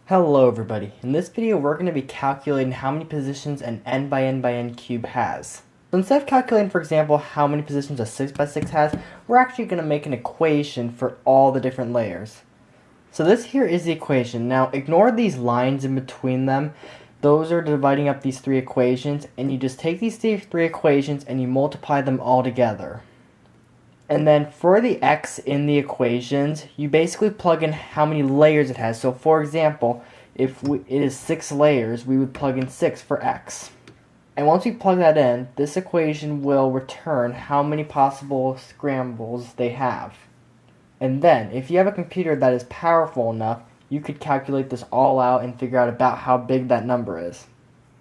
Hello everybody. In this video we're going to be calculating how many positions an n by n by n cube has. So instead of calculating, for example, how many positions a 6 by 6 has, we're actually going to make an equation for all the different layers. So this here is the equation. Now ignore these lines in between them. Those are dividing up these three equations, and you just take these three equations and you multiply them all together. And then for the x in the equations, you basically plug in how many layers it has. So for example, if it is 6 layers, we would plug in 6 for x. And once we plug that in, this equation will return how many possible scrambles they have. And then, if you have a computer that is powerful enough, you could calculate this all out and figure out about how big that number is.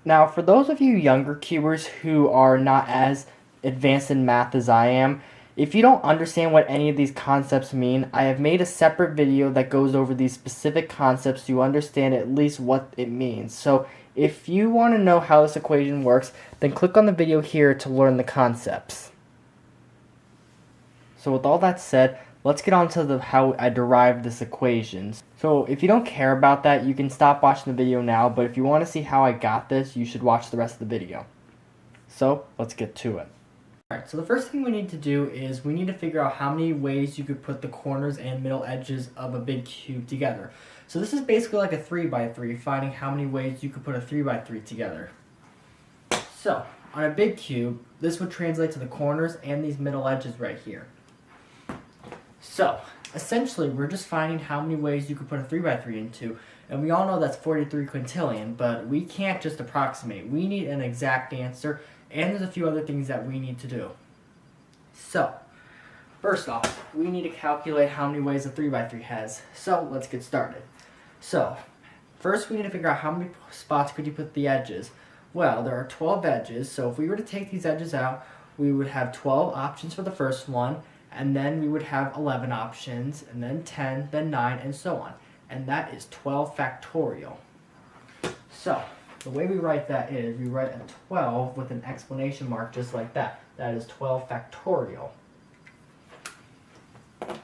Now, for those of you younger cubers who are not as advanced in math as I am, if you don't understand what any of these concepts mean, I have made a separate video that goes over these specific concepts so you understand at least what it means. So if you want to know how this equation works, then click on the video here to learn the concepts. So with all that said, let's get on to how I derived this equation. So if you don't care about that, you can stop watching the video now, but if you want to see how I got this, you should watch the rest of the video. So let's get to it. Alright, so the first thing we need to do is we need to figure out how many ways you could put the corners and middle edges of a big cube together. So this is basically like a 3 by 3, finding how many ways you could put a 3 by 3 together. So, on a big cube, this would translate to the corners and these middle edges right here. So, essentially, we're just finding how many ways you could put a 3 by 3 into, and we all know that's 43 quintillion, but we can't just approximate. We need an exact answer, and there's a few other things that we need to do. So, first off, we need to calculate how many ways a 3 by 3 has. So, let's get started. So, first we need to figure out how many spots could you put the edges. Well, there are 12 edges, so if we were to take these edges out, we would have 12 options for the first one, and then we would have 11 options, and then 10, then 9, and so on. And that is 12 factorial. So, the way we write that is, we write a 12 with an exclamation mark just like that. That is 12 factorial.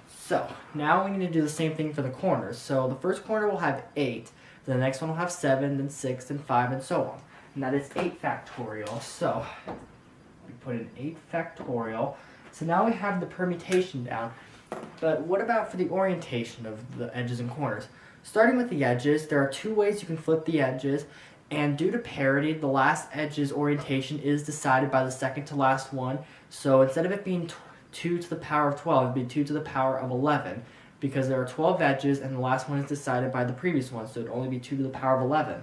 So, now we need to do the same thing for the corners. So, the first corner will have 8, the next one will have 7, then 6, then 5, and so on. And that is 8 factorial. So, we put in 8 factorial. So now we have the permutation down. But what about for the orientation of the edges and corners? Starting with the edges, there are 2 ways you can flip the edges. And due to parity, the last edge's orientation is decided by the second to last one. So instead of it being 2 to the power of 12, it would be 2 to the power of 11. Because there are 12 edges, and the last one is decided by the previous one. So it would only be 2 to the power of 11.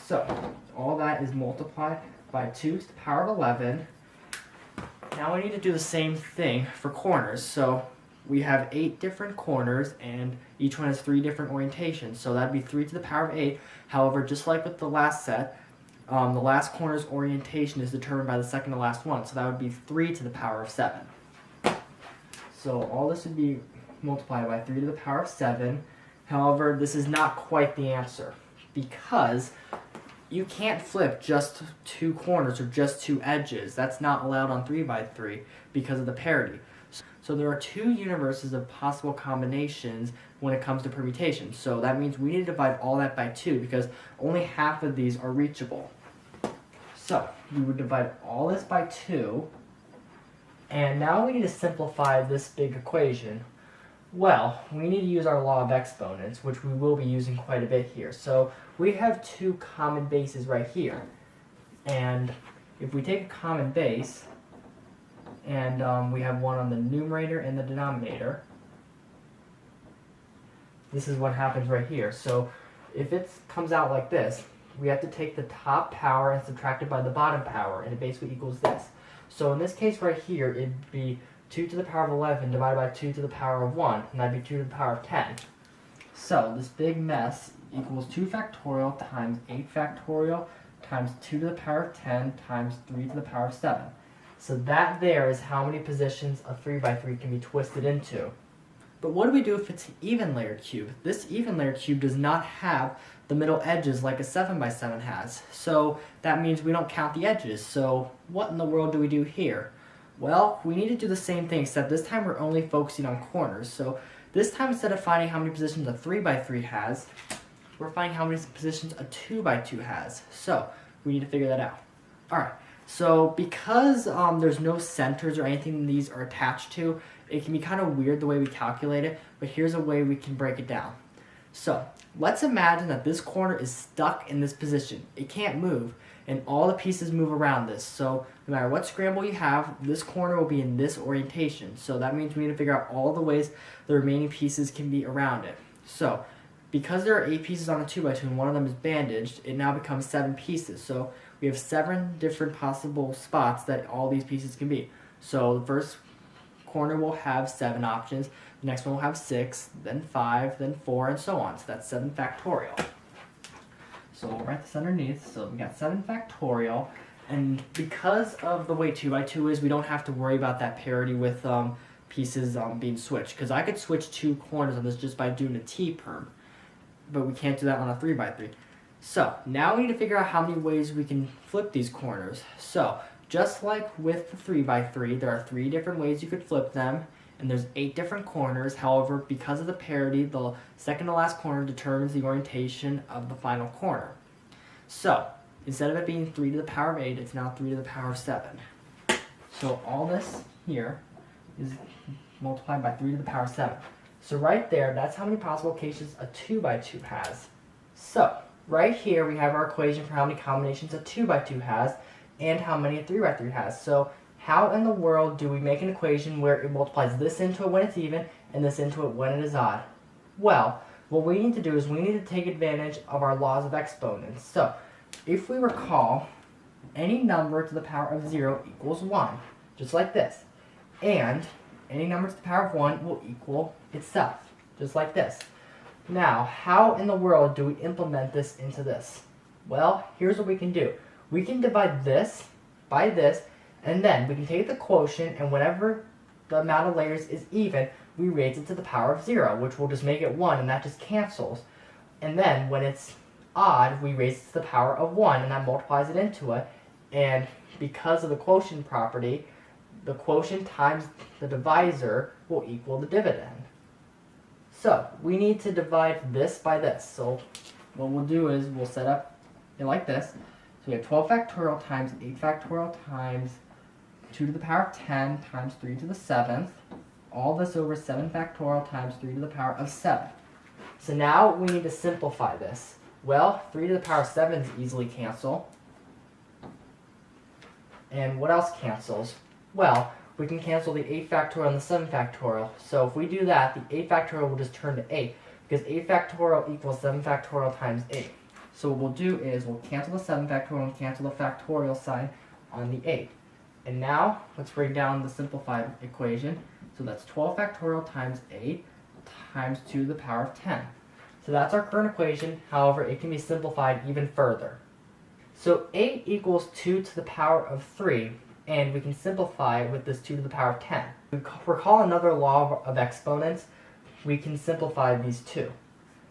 So all that is multiplied by 2 to the power of 11. Now we need to do the same thing for corners. So we have 8 different corners, and each one has 3 different orientations. So that would be 3 to the power of 8. However, just like with the last set, the last corner's orientation is determined by the second to last one. So that would be 3 to the power of 7. So all this would be multiplied by 3 to the power of 7. However, this is not quite the answer, because you can't flip just 2 corners or just 2 edges. That's not allowed on 3 by 3 because of the parity. So there are 2 universes of possible combinations when it comes to permutation. So that means we need to divide all that by 2 because only half of these are reachable. So we would divide all this by 2. And now we need to simplify this big equation. Well, we need to use our law of exponents, which we will be using quite a bit here. So we have 2 common bases right here. And if we take a common base, and we have one on the numerator and the denominator, this is what happens right here. So if it comes out like this, we have to take the top power and subtract it by the bottom power, and it basically equals this. So in this case right here, it'd be 2 to the power of 11 divided by 2 to the power of 1, and that'd be 2 to the power of 10. So this big mess equals 2 factorial times 8 factorial times 2 to the power of 10 times 3 to the power of 7. So that there is how many positions a 3 by 3 can be twisted into. But what do we do if it's an even layered cube? This even layered cube does not have the middle edges like a 7 by 7 has. So that means we don't count the edges. So what in the world do we do here? Well, we need to do the same thing, except this time we're only focusing on corners. So this time, instead of finding how many positions a 3 by 3 has, we're finding how many positions a 2 by 2 has. So we need to figure that out. Alright, so because there's no centers or anything these are attached to, it can be kind of weird the way we calculate it, but here's a way we can break it down. So let's imagine that this corner is stuck in this position. It can't move, and all the pieces move around this. So no matter what scramble you have, this corner will be in this orientation. So that means we need to figure out all the ways the remaining pieces can be around it. So because there are 8 pieces on a 2 by 2 and one of them is bandaged, it now becomes 7 pieces. So we have 7 different possible spots that all these pieces can be. So the first corner will have 7 options, the next one will have 6, then 5, then 4, and so on. So that's 7 factorial. So we'll write this underneath. So we got 7 factorial, and because of the way 2 by 2 is, we don't have to worry about that parity with pieces being switched. Because I could switch 2 corners on this just by doing a T-perm, but we can't do that on a 3 by 3. So now we need to figure out how many ways we can flip these corners. So just like with the 3 by 3, there are 3 different ways you could flip them, and there's 8 different corners. However, because of the parity, the second to last corner determines the orientation of the final corner. So instead of it being 3 to the power of 8, it's now 3 to the power of 7. So all this here is multiplied by 3 to the power of 7. So right there, that's how many possible cases a 2 by 2 has. So right here we have our equation for how many combinations a 2 by 2 has and how many a 3 by 3 has. So how in the world do we make an equation where it multiplies this into it when it's even and this into it when it is odd? Well, what we need to do is we need to take advantage of our laws of exponents. So if we recall, any number to the power of 0 equals 1, just like this. And any number to the power of 1 will equal itself, just like this. Now, how in the world do we implement this into this? Well, here's what we can do. We can divide this by this, and then we can take the quotient, and whenever the amount of layers is even, we raise it to the power of 0, which will just make it 1, and that just cancels. And then when it's odd, we raise it to the power of 1, and that multiplies it into it. And because of the quotient property, the quotient times the divisor will equal the dividend. So we need to divide this by this. So what we'll do is we'll set up it like this. So we have 12 factorial times 8 factorial times 2 to the power of 10 times 3 to the 7th. All this over 7 factorial times 3 to the power of 7. So now we need to simplify this. Well, 3 to the power of 7 is easily cancel. And what else cancels? Well, we can cancel the 8 factorial and the 7 factorial. So if we do that, the 8 factorial will just turn to 8, because 8 factorial equals 7 factorial times 8. So what we'll do is we'll cancel the 7 factorial and cancel the factorial sign on the 8. And now, let's break down the simplified equation. So that's 12 factorial times 8 times 2 to the power of 10. So that's our current equation. However, it can be simplified even further. So 8 equals 2 to the power of 3, and we can simplify with this 2 to the power of 10. Recall another law of exponents. We can simplify these two.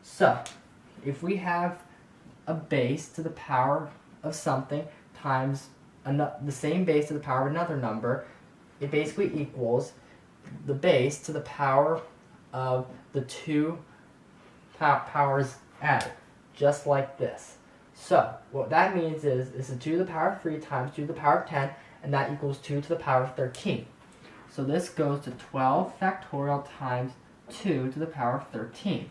So if we have a base to the power of something times the same base to the power of another number, it basically equals the base to the power of the two powers added, just like this. So what that means is this is 2 to the power of 3 times 2 to the power of 10, and that equals 2 to the power of 13. So this goes to 12 factorial times 2 to the power of 13.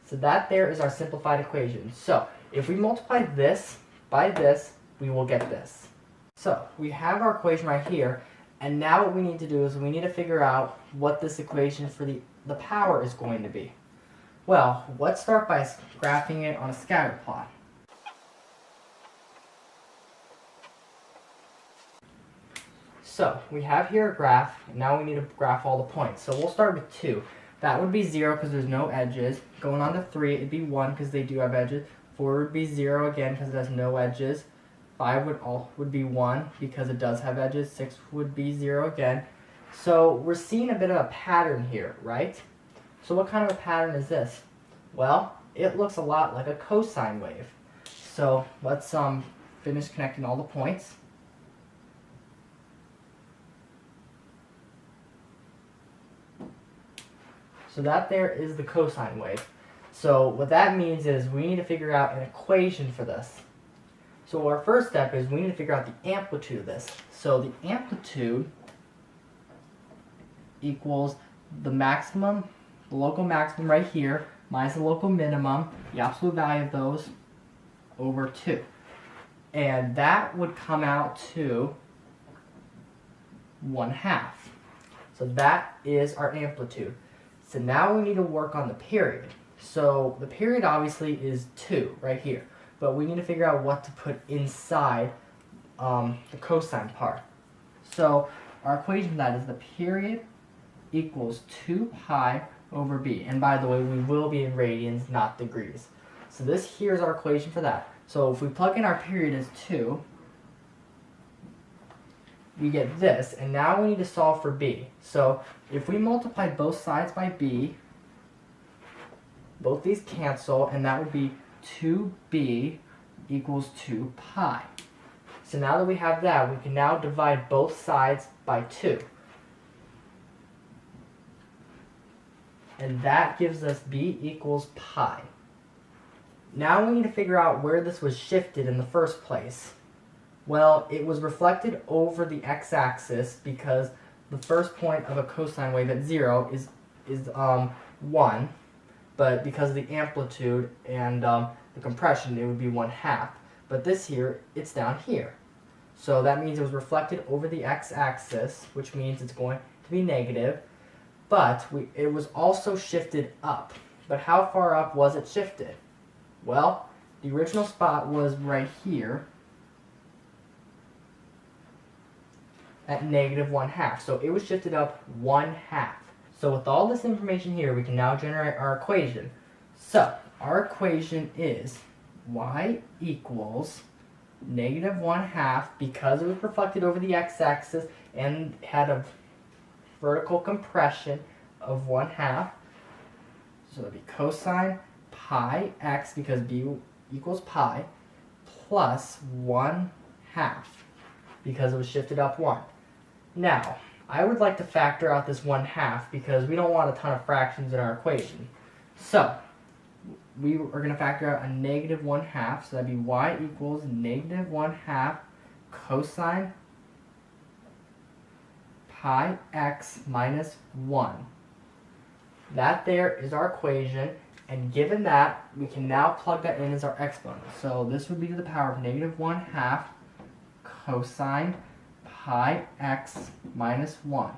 So that there is our simplified equation. So if we multiply this by this, we will get this. So we have our equation right here, and now what we need to do is we need to figure out what this equation for the power is going to be. Well, let's start by graphing it on a scatter plot. So we have here a graph, and now we need to graph all the points. So we'll start with 2. That would be 0 because there's no edges. Going on to 3, it'd be 1 because they do have edges. 4 would be 0 again because it has no edges. 5 would be 1 because it does have edges. 6 would be 0 again. So we're seeing a bit of a pattern here, right? So what kind of a pattern is this? Well, it looks a lot like a cosine wave. So let's finish connecting all the points. So that there is the cosine wave. So what that means is we need to figure out an equation for this. So our first step is we need to figure out the amplitude of this. So the amplitude equals the maximum, the local maximum right here, minus the local minimum, the absolute value of those, over 2. And that would come out to 1/2. So that is our amplitude. So now we need to work on the period. So the period obviously is 2 right here. But we need to figure out what to put inside the cosine part. So our equation for that is the period equals 2 pi over b. And by the way, we will be in radians, not degrees. So this here is our equation for that. So if we plug in our period as 2, we get this, and now we need to solve for b. So if we multiply both sides by b, both these cancel, and that would be 2b equals 2 pi. So now that we have that, we can now divide both sides by 2. And that gives us b equals pi. Now we need to figure out where this was shifted in the first place. Well, it was reflected over the x-axis because the first point of a cosine wave at 0 is 1, but because of the amplitude and the compression, it would be 1/2. But this here, it's down here. So that means it was reflected over the x-axis, which means it's going to be negative. But it was also shifted up. But how far up was it shifted? Well, the original spot was right here at negative 1/2. So it was shifted up 1/2. So with all this information here, we can now generate our equation. So our equation is y equals negative 1/2 because it was reflected over the x-axis and had a vertical compression of 1/2. So that'd be cosine pi x because b equals pi plus 1/2 because it was shifted up 1. Now, I would like to factor out this 1/2 because we don't want a ton of fractions in our equation. So, we are going to factor out a negative 1/2, so that'd be y equals negative 1/2 cosine pi x minus 1. That there is our equation, and given that, we can now plug that in as our exponent. So this would be to the power of negative 1/2 cosine pi x minus 1.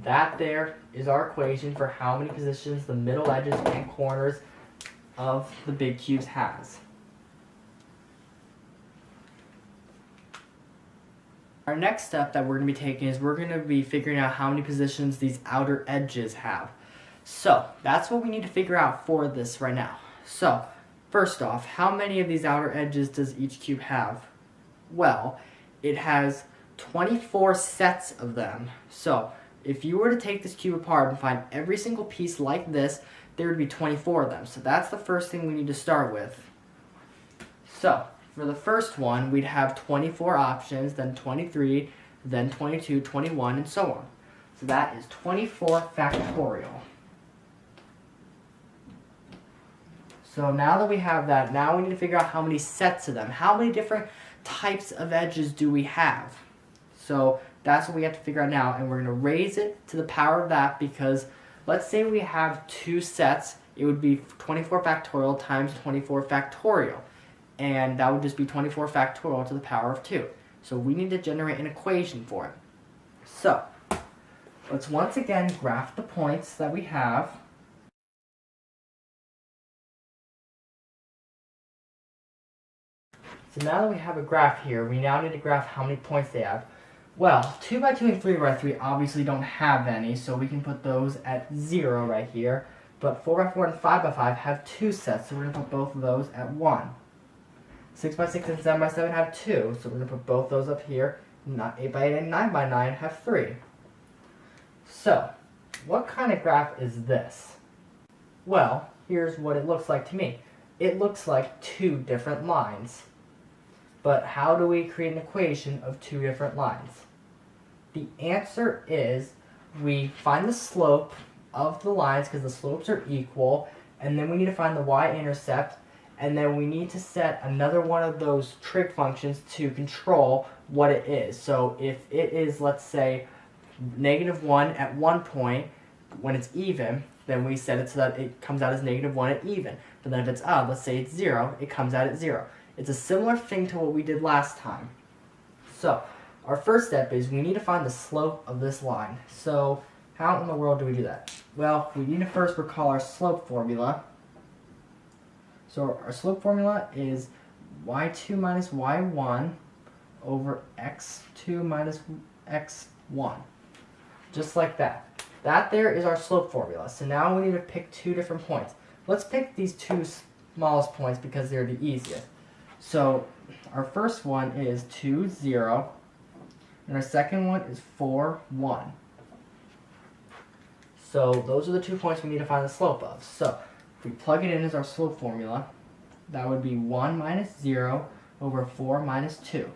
That there is our equation for how many positions the middle edges and corners of the big cubes has. Our next step that we're going to be taking is we're going to be figuring out how many positions these outer edges have. So that's what we need to figure out for this right now. So first off, how many of these outer edges does each cube have? Well, it has 24 sets of them. So if you were to take this cube apart and find every single piece like this, there would be 24 of them. So that's the first thing we need to start with. So for the first one, we'd have 24 options, then 23, then 22, 21, and so on. So that is 24 factorial. So now that we have that, now we need to figure out how many sets of them. How many different types of edges do we have? So that's what we have to figure out now, and we're going to raise it to the power of that because let's say we have 2 sets. It would be 24 factorial times 24 factorial. And that would just be 24 factorial to the power of 2. So we need to generate an equation for it. So let's once again graph the points that we have. So now that we have a graph here, we now need to graph how many points they have. Well, 2 by 2 and 3 by 3 obviously don't have any, so we can put those at 0 right here. But 4 by 4 and 5 by 5 have 2 sets, so we're going to put both of those at 1. 6 by 6 and 7 by 7 have 2, so we're going to put both those up here. 8 by 8 and 9 by 9 have 3. So, what kind of graph is this? Well, here's what it looks like to me. It looks like 2 different lines. But how do we create an equation of 2 different lines? The answer is we find the slope of the lines because the slopes are equal, and then we need to find the y-intercept, and then we need to set another one of those trig functions to control what it is. So if it is, let's say, -1 at one point, when it's even, then we set it so that it comes out as -1 at even. But then if it's odd, let's say it's 0, it comes out at 0. It's a similar thing to what we did last time. So our first step is we need to find the slope of this line. So how in the world do we do that? Well, we need to first recall our slope formula. So our slope formula is y2 minus y1 over x2 minus x1. Just like that. That there is our slope formula. So now we need to pick two different points. Let's pick these two smallest points because they're the easiest. So our first one is 2, 0, and our second one is 4, 1. So those are the 2 points we need to find the slope of. So if we plug it in as our slope formula, that would be 1 minus 0 over 4 minus 2.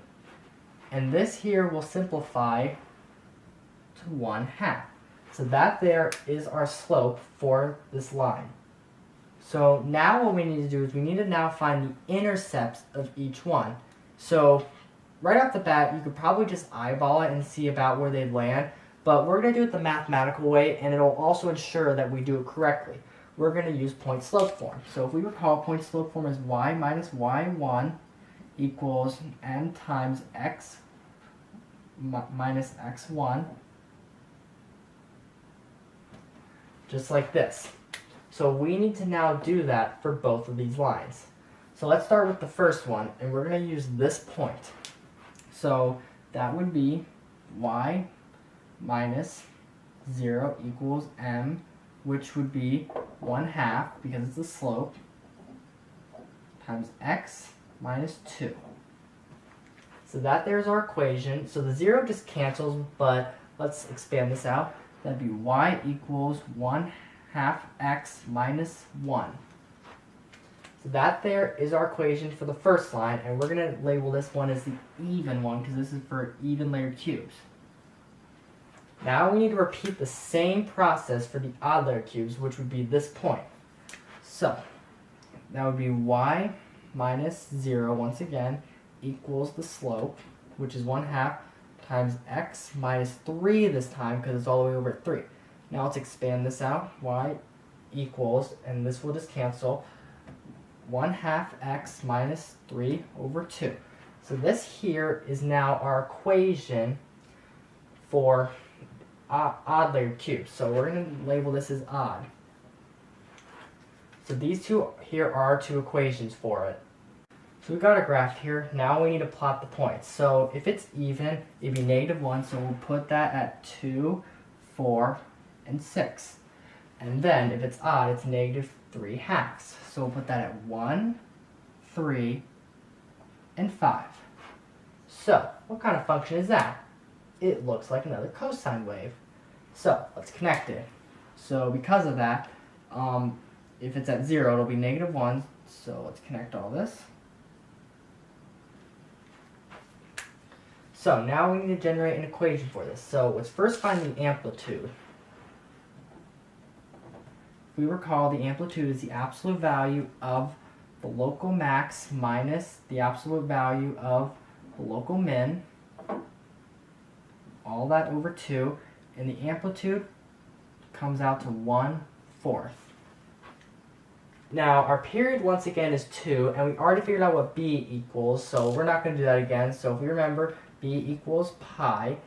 And this here will simplify to 1/2. So that there is our slope for this line. So now what we need to do is we need to now find the intercepts of each one. So right off the bat, you could probably just eyeball it and see about where they land, but we're going to do it the mathematical way, and it'll also ensure that we do it correctly. We're going to use point slope form. So if we recall, point slope form is y minus y1 equals m times x minus x1, just like this. So we need to now do that for both of these lines. So let's start with the first one, and we're going to use this point. So that would be y minus 0 equals m, which would be 1/2, because it's the slope, times x minus 2. So that there's our equation. So the 0 just cancels, but let's expand this out. That'd be y equals 1/2 x minus 1. So that there is our equation for the first line, and we're going to label this one as the even one because this is for even layered cubes. Now we need to repeat the same process for the odd layered cubes, which would be this point. So that would be y minus 0 once again equals the slope, which is 1/2 times x minus 3 this time because it's all the way over at 3. Now let's expand this out. Y equals, and this will just cancel, 1/2 x minus 3 over 2. So this here is now our equation for odd layered cubes. So we're going to label this as odd. So these two here are our two equations for it. So we've got a graph here. Now we need to plot the points. So if it's even, it'd be -1. So we'll put that at 2, 4, and 6. And then if it's odd, it's -3/2. So we'll put that at 1, 3, and 5. So what kind of function is that? It looks like another cosine wave. So let's connect it. So because of that, if it's at 0, it'll be -1. So let's connect all this. So now we need to generate an equation for this. So let's first find the amplitude. If we recall, the amplitude is the absolute value of the local max minus the absolute value of the local min, all that over 2, and the amplitude comes out to 1/4. Now our period once again is 2, and we already figured out what b equals, so we're not going to do that again. So if we remember, b equals pi.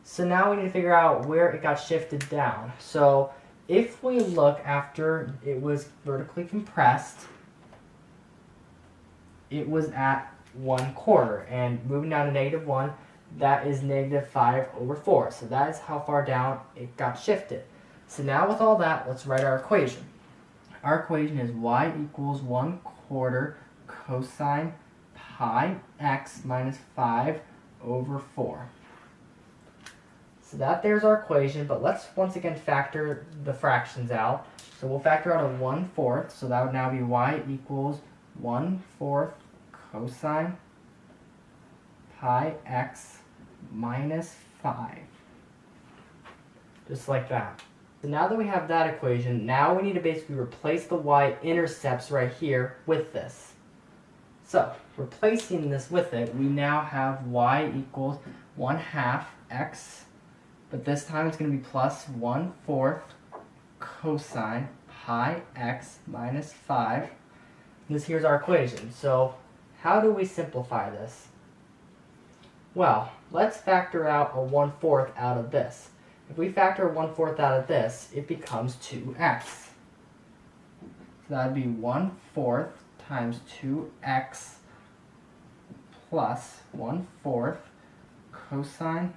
So now we need to figure out where it got shifted down. So if we look after it was vertically compressed, it was at 1/4, and moving down to -1, that is -5/4. So that is how far down it got shifted. So now with all that, let's write our equation. Our equation is y equals 1/4 cosine pi x minus 5/4. So that there's our equation, but let's once again factor the fractions out. So we'll factor out a 1/4, so that would now be y equals 1/4 cosine pi x minus 5. Just like that. So now that we have that equation, now we need to basically replace the y-intercepts right here with this. So, replacing this with it, we now have y equals 1/2 x, but this time it's going to be plus 1/4 cosine pi x minus 5. This here's our equation. So, how do we simplify this? Well, let's factor out a 1/4 out of this. If we factor 1/4 out of this, it becomes 2x. So that would be 1/4 times 2x plus 1/4 cosine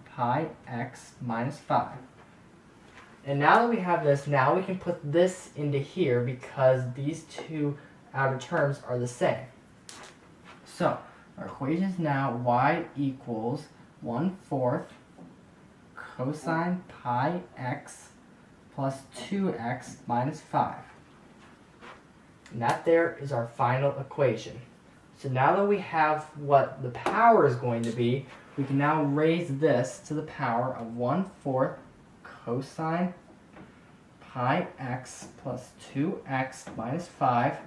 pi x minus 5. And now that we have this, now we can put this into here because these two outer terms are the same. So, our equation is now y equals 1/4 cosine pi x plus 2x minus 5. And that there is our final equation. So now that we have what the power is going to be, we can now raise this to the power of 1/4 cosine pi x plus 2x minus 5.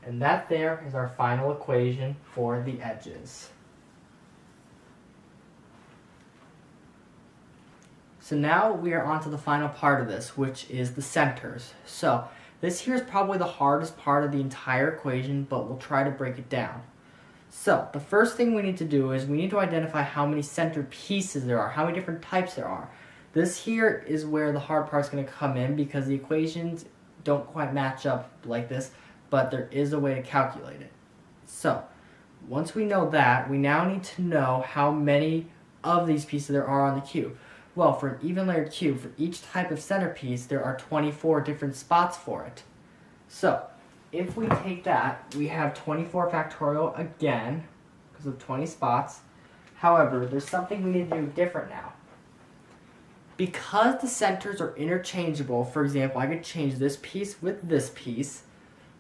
And that there is our final equation for the edges. So now we are on to the final part of this, which is the centers. So this here is probably the hardest part of the entire equation, but we'll try to break it down. So the first thing we need to do is we need to identify how many centered pieces there are, how many different types there are. This here is where the hard part is going to come in because the equations don't quite match up like this, but there is a way to calculate it. So once we know that, we now need to know how many of these pieces there are on the cube. Well, for an even layered cube, for each type of centerpiece, there are 24 different spots for it. So, if we take that, we have 24 factorial again, because of 20 spots. However, there's something we need to do different now. Because the centers are interchangeable, for example, I could change this piece with this piece.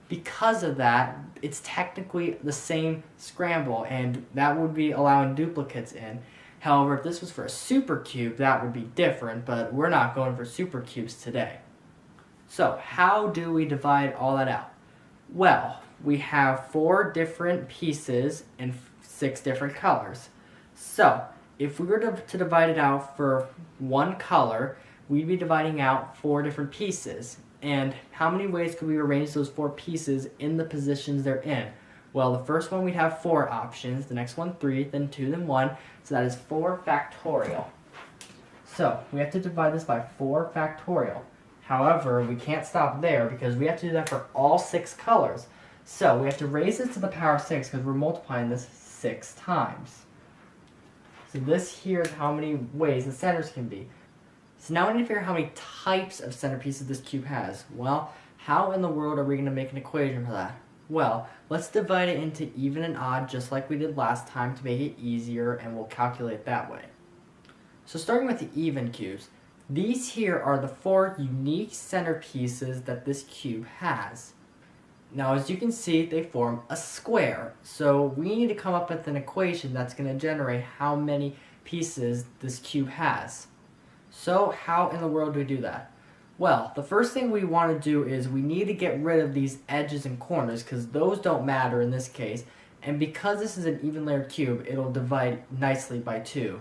Because of that, it's technically the same scramble, and that would be allowing duplicates in. However, if this was for a supercube, that would be different, but we're not going for supercubes today. So, how do we divide all that out? Well, we have 4 different pieces in 6 different colors. So, if we were to divide it out for one color, we'd be dividing out 4 different pieces. And how many ways could we arrange those 4 pieces in the positions they're in? Well, the first one we'd have 4 options, the next one 3, then 2, then 1. So that is 4 factorial. So we have to divide this by 4 factorial. However, we can't stop there because we have to do that for all 6 colors. So we have to raise this to the power of 6 because we're multiplying this 6 times. So this here is how many ways the centers can be. So now we need to figure out how many types of centerpieces this cube has. Well, how in the world are we going to make an equation for that? Well, let's divide it into even and odd just like we did last time to make it easier, and we'll calculate that way. So starting with the even cubes, these here are the 4 unique centerpieces that this cube has. Now as you can see, they form a square. So we need to come up with an equation that's going to generate how many pieces this cube has. So how in the world do we do that? Well, the first thing we want to do is we need to get rid of these edges and corners because those don't matter in this case. And because this is an even layered cube, it'll divide nicely by 2.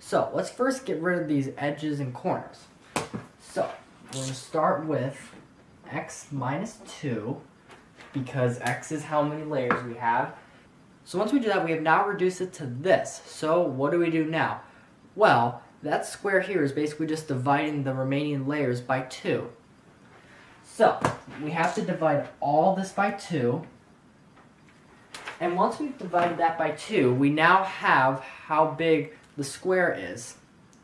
So let's first get rid of these edges and corners. So we're going to start with x minus 2 because x is how many layers we have. So once we do that, we have now reduced it to this. So what do we do now? Well, that square here is basically just dividing the remaining layers by 2. So, we have to divide all this by 2. And once we've divided that by 2, we now have how big the square is.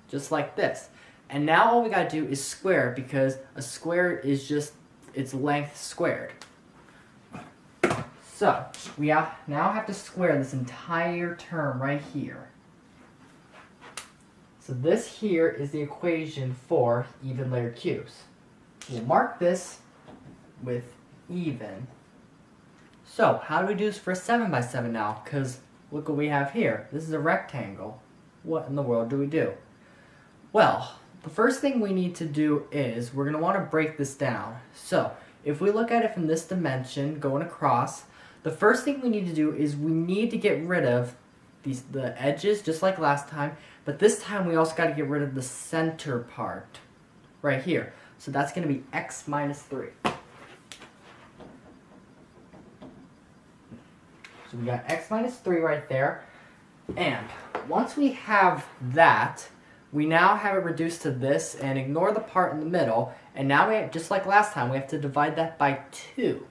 Just like this. And now all we gotta do is square because a square is just its length squared. So, we now have to square this entire term right here. So this here is the equation for even layered cubes. We'll mark this with even. So how do we do this for a 7 by 7 now? Because look what we have here. This is a rectangle. What in the world do we do? Well, the first thing we need to do is we're going to want to break this down. So if we look at it from this dimension going across, the first thing we need to do is we need to get rid of the edges just like last time, but this time we also got to get rid of the center part right here. So that's going to be x minus 3. So we got x minus 3 right there. And once we have that, we now have it reduced to this, and ignore the part in the middle. And now we have, just like last time, we have to divide that by 2.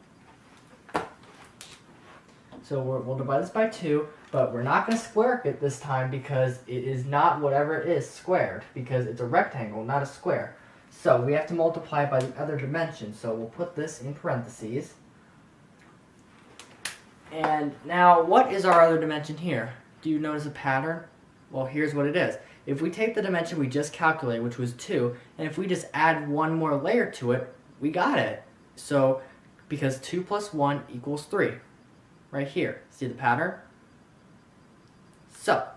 So we'll divide this by 2, but we're not going to square it this time because it is not whatever it is squared, because it's a rectangle, not a square. So we have to multiply by the other dimension. So we'll put this in parentheses. And now, what is our other dimension here? Do you notice a pattern? Well, here's what it is. If we take the dimension we just calculated, which was 2, and if we just add one more layer to it, we got it. So, because 2 plus 1 equals 3. Right here. See the pattern? So,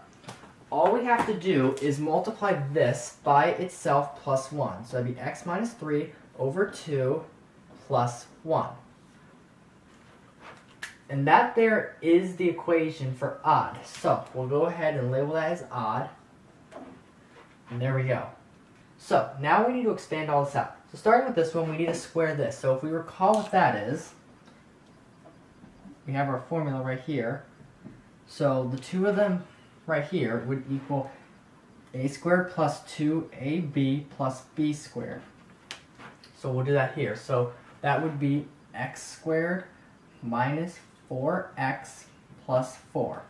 all we have to do is multiply this by itself plus 1. So that'd be x minus 3 over 2 plus 1. And that there is the equation for odd. So we'll go ahead and label that as odd. And there we go. So now we need to expand all this out. So starting with this one, we need to square this. So if we recall what that is, we have our formula right here. So the two of them right here would equal a squared plus 2ab plus b squared. So we'll do that here. So that would be x squared minus 4x plus 4.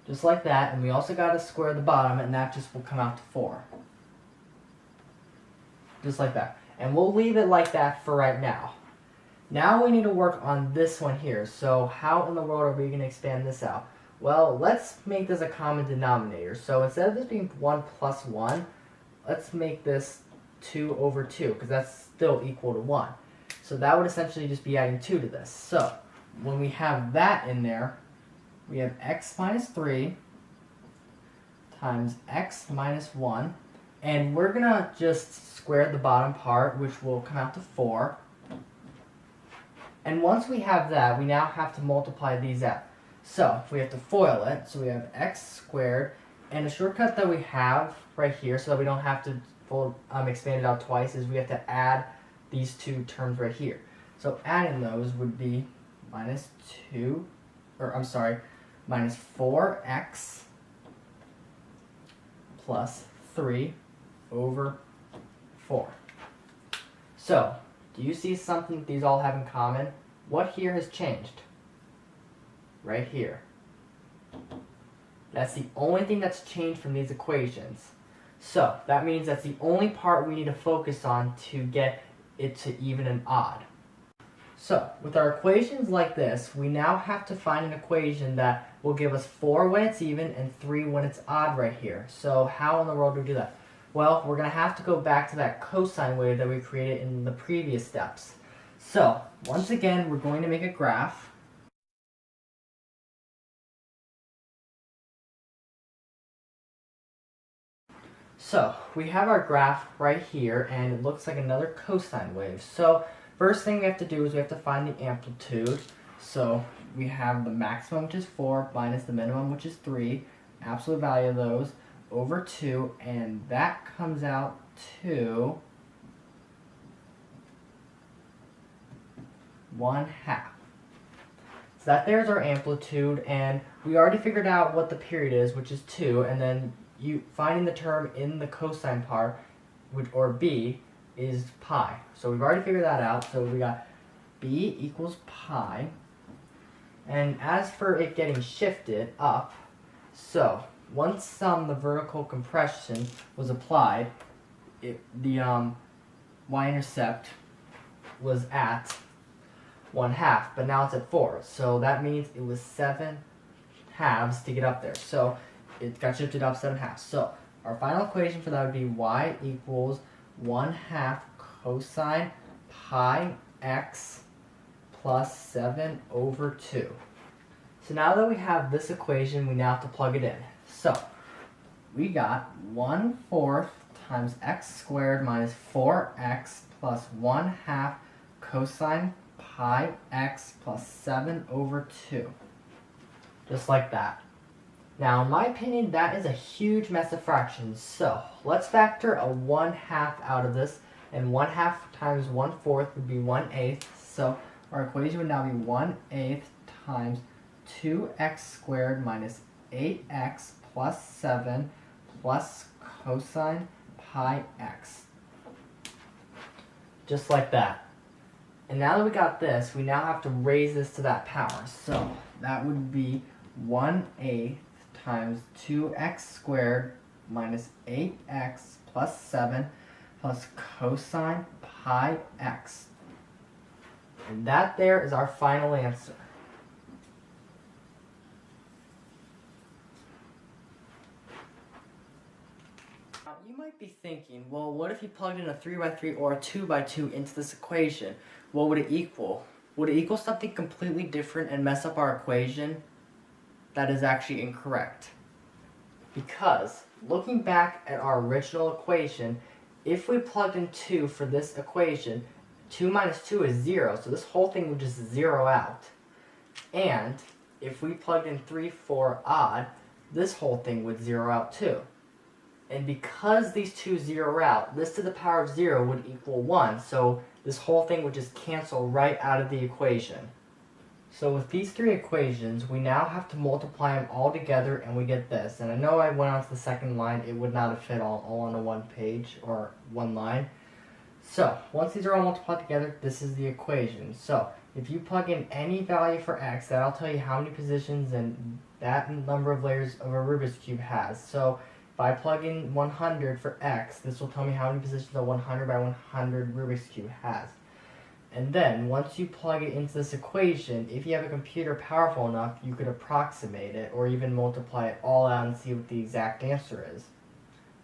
Just like that, and we also got to square the bottom, and that just will come out to 4. Just like that. And we'll leave it like that for right now. Now we need to work on this one here. So how in the world are we going to expand this out? Well, let's make this a common denominator. So instead of this being 1 plus 1, let's make this 2 over 2, because that's still equal to 1. So that would essentially just be adding 2 to this. So when we have that in there, we have x minus 3 times x minus 1. And we're going to just square the bottom part, which will come out to 4. And once we have that, we now have to multiply these out. So we have to FOIL it. So we have x squared. And a shortcut that we have right here, so that we don't have to expand it out twice, is we have to add these two terms right here. So adding those would be minus 4x plus 3 over 4. So, do you see something these all have in common? What here has changed? Right here. That's the only thing that's changed from these equations. So, that means that's the only part we need to focus on to get it to even and odd. So, with our equations like this, we now have to find an equation that will give us 4 when it's even and 3 when it's odd right here. So, how in the world do we do that? Well, we're going to have to go back to that cosine wave that we created in the previous steps. So, once again, we're going to make a graph. So, we have our graph right here, and it looks like another cosine wave. So, first thing we have to do is we have to find the amplitude. So, we have the maximum, which is 4, minus the minimum, which is 3, absolute value of those, over 2, and that comes out to 1/2. So that there's our amplitude, and we already figured out what the period is, which is 2, and then finding the term in the cosine part, or b, is pi. So we've already figured that out. So we got b equals pi. And as for it getting shifted up, so once the vertical compression was applied, the y-intercept was at 1/2, but now it's at 4. So that means it was 7/2 to get up there. So it got shifted up 7/2. So our final equation for that would be y equals 1/2 cosine pi x plus 7 over 2. So now that we have this equation, we now have to plug it in. So we got 1/4 times x squared minus 4x plus 1/2 cosine pi x plus 7 over 2. Just like that. Now, in my opinion, that is a huge mess of fractions. So, let's factor a 1/2 out of this. And 1/2 times 1/4 would be 1/8. So, our equation would now be 1/8 times 2x squared minus 8x plus 7 plus cosine pi x. Just like that. And now that we got this, we now have to raise this to that power. So that would be 1/8 times 2x squared minus 8x plus 7 plus cosine pi x. And that there is our final answer. Now, you might be thinking, well, what if you plugged in a 3x3 or a 2x2 into this equation? What would it equal? Would it equal something completely different and mess up our equation? That is actually incorrect. Because, looking back at our original equation, if we plugged in 2 for this equation, 2 minus 2 is 0, so this whole thing would just zero out. And if we plugged in 3 for odd, this whole thing would zero out too. And because these two zero out, this to the power of 0 would equal 1, so this whole thing would just cancel right out of the equation. So with these three equations, we now have to multiply them all together and we get this. And I know I went on to the second line, it would not have fit all on a one page or one line. So once these are all multiplied together, this is the equation. So if you plug in any value for x, that'll tell you how many positions and that number of layers of a Rubik's Cube has. So if I plug in 100 for x, this will tell me how many positions a 100 by 100 Rubik's Cube has. And then, once you plug it into this equation, if you have a computer powerful enough, you could approximate it or even multiply it all out and see what the exact answer is.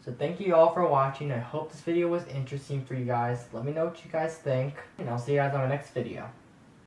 So thank you all for watching. I hope this video was interesting for you guys. Let me know what you guys think, and I'll see you guys on the next video.